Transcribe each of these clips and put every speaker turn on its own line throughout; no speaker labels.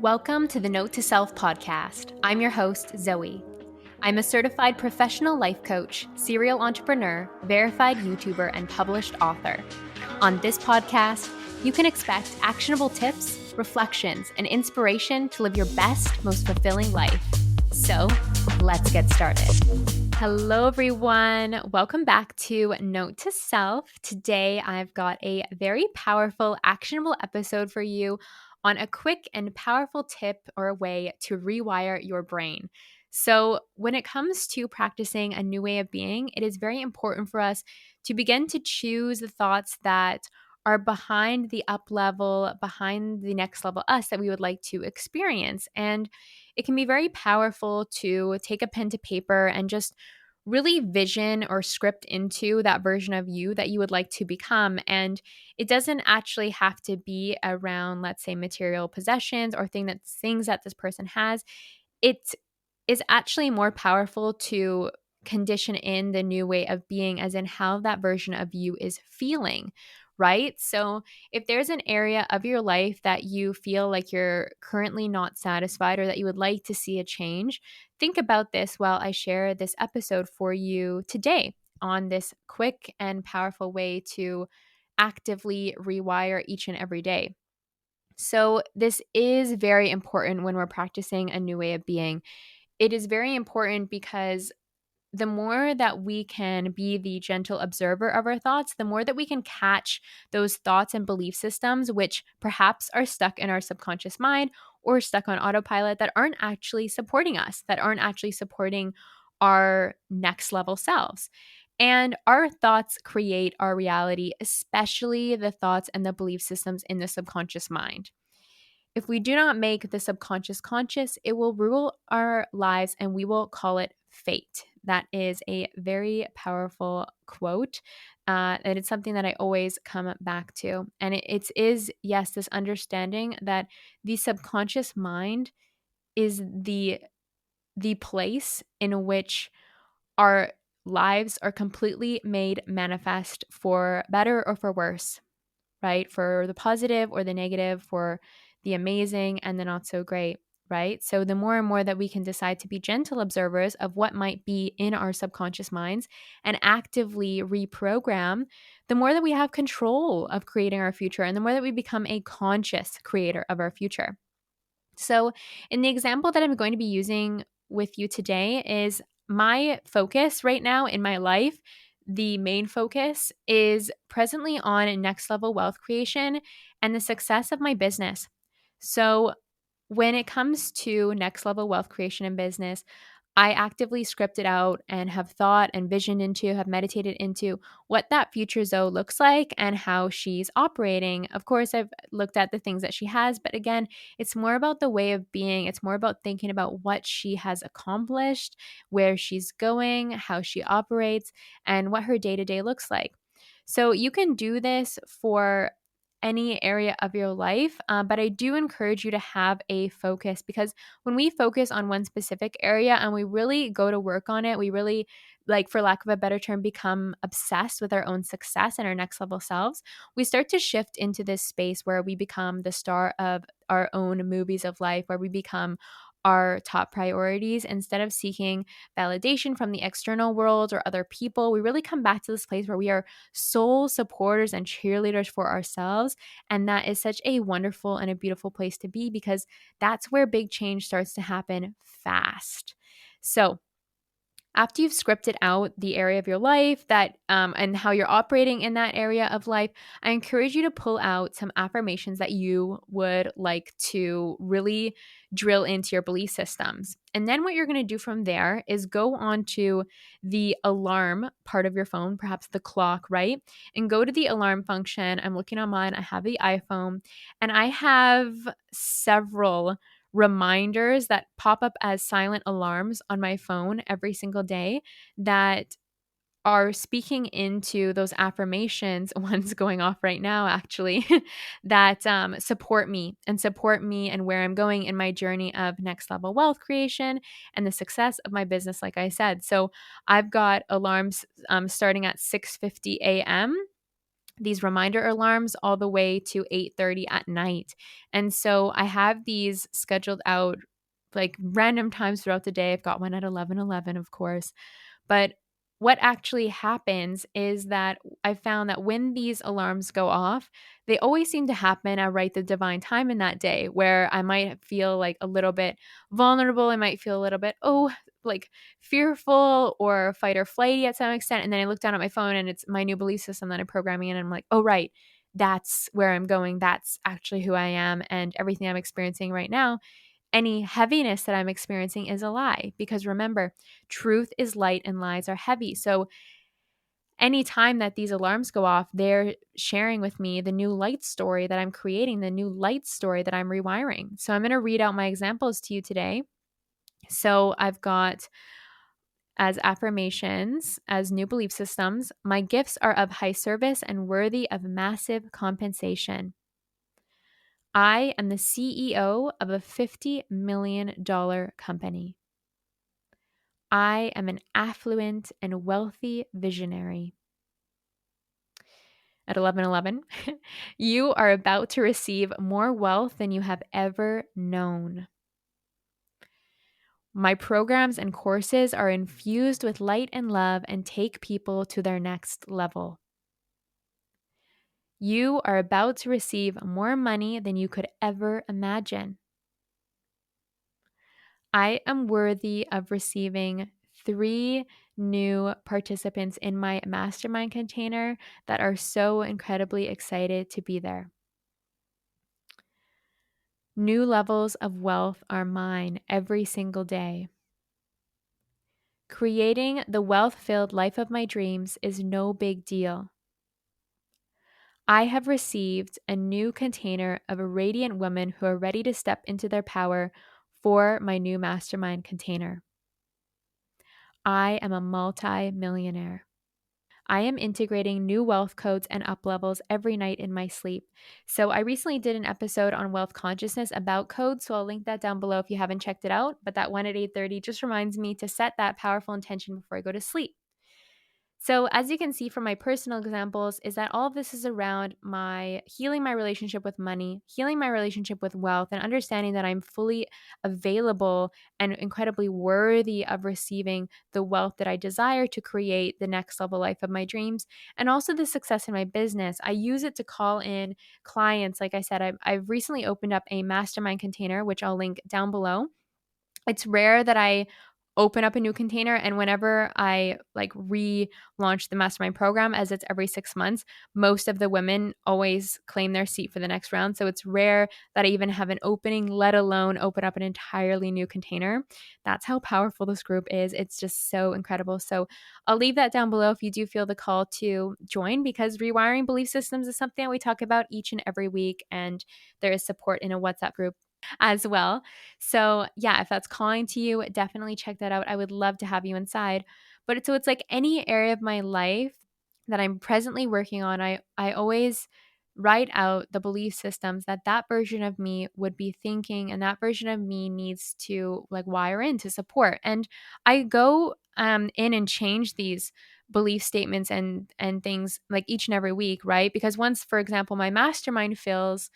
Welcome to the Note to Self podcast. I'm your host, Zoe. I'm a certified professional life coach, serial entrepreneur, verified YouTuber, and published author. On this podcast, you can expect actionable tips, reflections, and inspiration to live your best, most fulfilling life. So, let's get started. Hello, everyone. Welcome back to Note to Self. Today, I've got a very powerful, actionable episode for you on a quick and powerful tip or a way to rewire your brain. So, when it comes to practicing a new way of being, it is very important for us to begin to choose the thoughts that are behind the up level, behind the next level us that we would like to experience. And it can be very powerful to take a pen to paper and just really vision or script into that version of you that you would like to become. And it doesn't actually have to be around, let's say, material possessions or things that this person has. It is actually more powerful to condition in the new way of being, as in how that version of you is feeling, right? So if there's an area of your life that you feel like you're currently not satisfied or that you would like to see a change, think about this while I share this episode for you today on this quick and powerful way to actively rewire each and every day. So, this is very important when we're practicing a new way of being. It is very important because the more that we can be the gentle observer of our thoughts, the more that we can catch those thoughts and belief systems, which perhaps are stuck in our subconscious mind or stuck on autopilot that aren't actually supporting us, that aren't actually supporting our next level selves. And our thoughts create our reality, especially the thoughts and the belief systems in the subconscious mind. If we do not make the subconscious conscious, it will rule our lives and we will call it fate. That is a very powerful quote. And it's something that I always come back to. And it is, yes, this understanding that the subconscious mind is the place in which our lives are completely made manifest for better or for worse, right? For the positive or the negative, for the amazing and the not so great, right? So the more and more that we can decide to be gentle observers of what might be in our subconscious minds and actively reprogram, the more that we have control of creating our future and the more that we become a conscious creator of our future. So, in the example that I'm going to be using with you today is my focus right now in my life. The main focus is presently on next level wealth creation and the success of my business. So, when it comes to next level wealth creation and business, I actively scripted out and have thought and visioned into, have meditated into what that future Zoe looks like and how she's operating. Of course, I've looked at the things that she has, but again, it's more about the way of being. It's more about thinking about what she has accomplished, where she's going, how she operates, and what her day to day looks like. So you can do this for any area of your life, but I do encourage you to have a focus because when we focus on one specific area and we really go to work on it, we really, like, for lack of a better term, become obsessed with our own success and our next level selves. We start to shift into this space where we become the star of our own movies of life, where we become our top priorities instead of seeking validation from the external world or other people. We really come back to this place where we are sole supporters and cheerleaders for ourselves. And that is such a wonderful and a beautiful place to be because that's where big change starts to happen fast. So, after you've scripted out the area of your life that and how you're operating in that area of life, I encourage you to pull out some affirmations that you would like to really drill into your belief systems. And then what you're going to do from there is go on to the alarm part of your phone, perhaps the clock, right? And go to the alarm function. I'm looking on mine. I have the iPhone and I have several reminders that pop up as silent alarms on my phone every single day that are speaking into those affirmations. One's going off right now, actually, that support me and where I'm going in my journey of next level wealth creation and the success of my business, like I said. So I've got alarms starting at 6:50 a.m. these reminder alarms all the way to 8:30 at night. And so I have these scheduled out like random times throughout the day. I've got one at 11:11, of course. But what actually happens is that I found that when these alarms go off, they always seem to happen at right the divine time in that day where I might feel like a little bit vulnerable. I might feel a little bit, like fearful or fight or flighty at some extent. And then I look down at my phone and it's my new belief system that I'm programming in. And I'm like, oh, right, that's where I'm going. That's actually who I am. And everything I'm experiencing right now, any heaviness that I'm experiencing is a lie. Because remember, truth is light and lies are heavy. So anytime that these alarms go off, they're sharing with me the new light story that I'm creating, the new light story that I'm rewiring. So I'm going to read out my examples to you today. So I've got as affirmations, as new belief systems, my gifts are of high service and worthy of massive compensation. I am the CEO of a $50 million company. I am an affluent and wealthy visionary. At 11:11, you are about to receive more wealth than you have ever known. My programs and courses are infused with light and love and take people to their next level. You are about to receive more money than you could ever imagine. I am worthy of receiving 3 new participants in my mastermind container that are so incredibly excited to be there. New levels of wealth are mine every single day. Creating the wealth-filled life of my dreams is no big deal. I have received a new container of radiant women who are ready to step into their power for my new mastermind container. I am a multi-millionaire. I am integrating new wealth codes and up levels every night in my sleep. So I recently did an episode on wealth consciousness about codes, so I'll link that down below if you haven't checked it out. But that one at 8:30 just reminds me to set that powerful intention before I go to sleep. So, as you can see from my personal examples, is that all of this is around my healing my relationship with money, healing my relationship with wealth, and understanding that I'm fully available and incredibly worthy of receiving the wealth that I desire to create the next level life of my dreams, and also the success in my business. I use it to call in clients. Like I said, I've recently opened up a mastermind container, which I'll link down below. It's rare that I open up a new container, and whenever I like relaunch the mastermind program, as it's every 6 months, most of the women always claim their seat for the next round. So it's rare that I even have an opening, let alone open up an entirely new container. That's how powerful this group is. It's just so incredible. So I'll leave that down below if you do feel the call to join, because rewiring belief systems is something that we talk about each and every week, and there is support in a WhatsApp group as well. So, yeah, if that's calling to you, definitely check that out. I would love to have you inside. But it's like any area of my life that I'm presently working on, I always write out the belief systems that that version of me would be thinking, and that version of me needs to like wire in to support. And I go in and change these belief statements and things like each and every week, right? Because once, for example, my mastermind fills,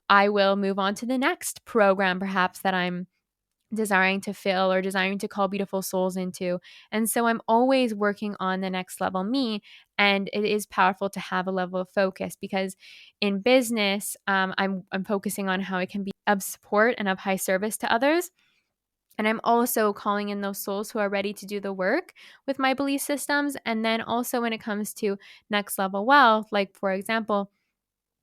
I will move on to the next program, perhaps that I'm desiring to fill or desiring to call beautiful souls into. And so I'm always working on the next level me. And it is powerful to have a level of focus, because in business, I'm focusing on how it can be of support and of high service to others. And I'm also calling in those souls who are ready to do the work with my belief systems. And then also when it comes to next level wealth, like for example,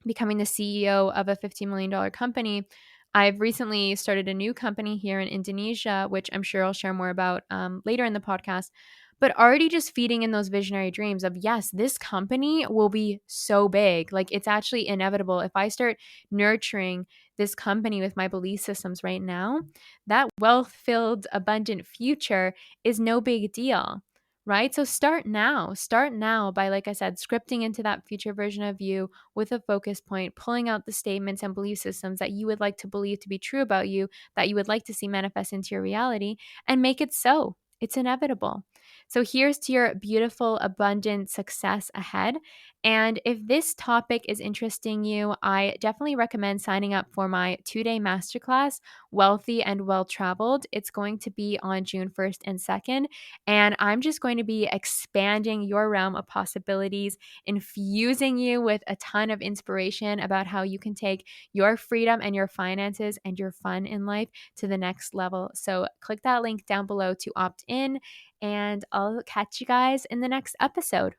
becoming the CEO of a $15 million company, I've recently started a new company here in Indonesia, which I'm sure I'll share more about later in the podcast. But already just feeding in those visionary dreams of, yes, this company will be so big. Like it's actually inevitable. If I start nurturing this company with my belief systems right now, that wealth filled, abundant future is no big deal. Right? So start now. Start now by, like I said, scripting into that future version of you with a focus point, pulling out the statements and belief systems that you would like to believe to be true about you, that you would like to see manifest into your reality, and make it so. It's inevitable. So here's to your beautiful, abundant success ahead. And if this topic is interesting you, I definitely recommend signing up for my 2-day masterclass, Wealthy and Well Traveled. It's going to be on June 1st and 2nd. And I'm just going to be expanding your realm of possibilities, infusing you with a ton of inspiration about how you can take your freedom and your finances and your fun in life to the next level. So click that link down below to opt in, and I'll catch you guys in the next episode.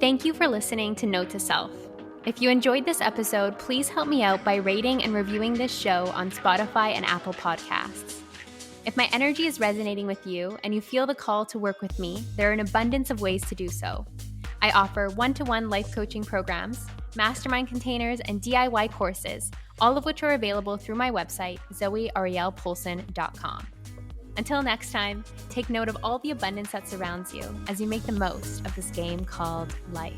Thank you for listening to Note to Self. If you enjoyed this episode, please help me out by rating and reviewing this show on Spotify and Apple Podcasts. If my energy is resonating with you and you feel the call to work with me, there are an abundance of ways to do so. I offer one-to-one life coaching programs, mastermind containers, and DIY courses, all of which are available through my website, zoearielpoulsen.com. Until next time, take note of all the abundance that surrounds you as you make the most of this game called life.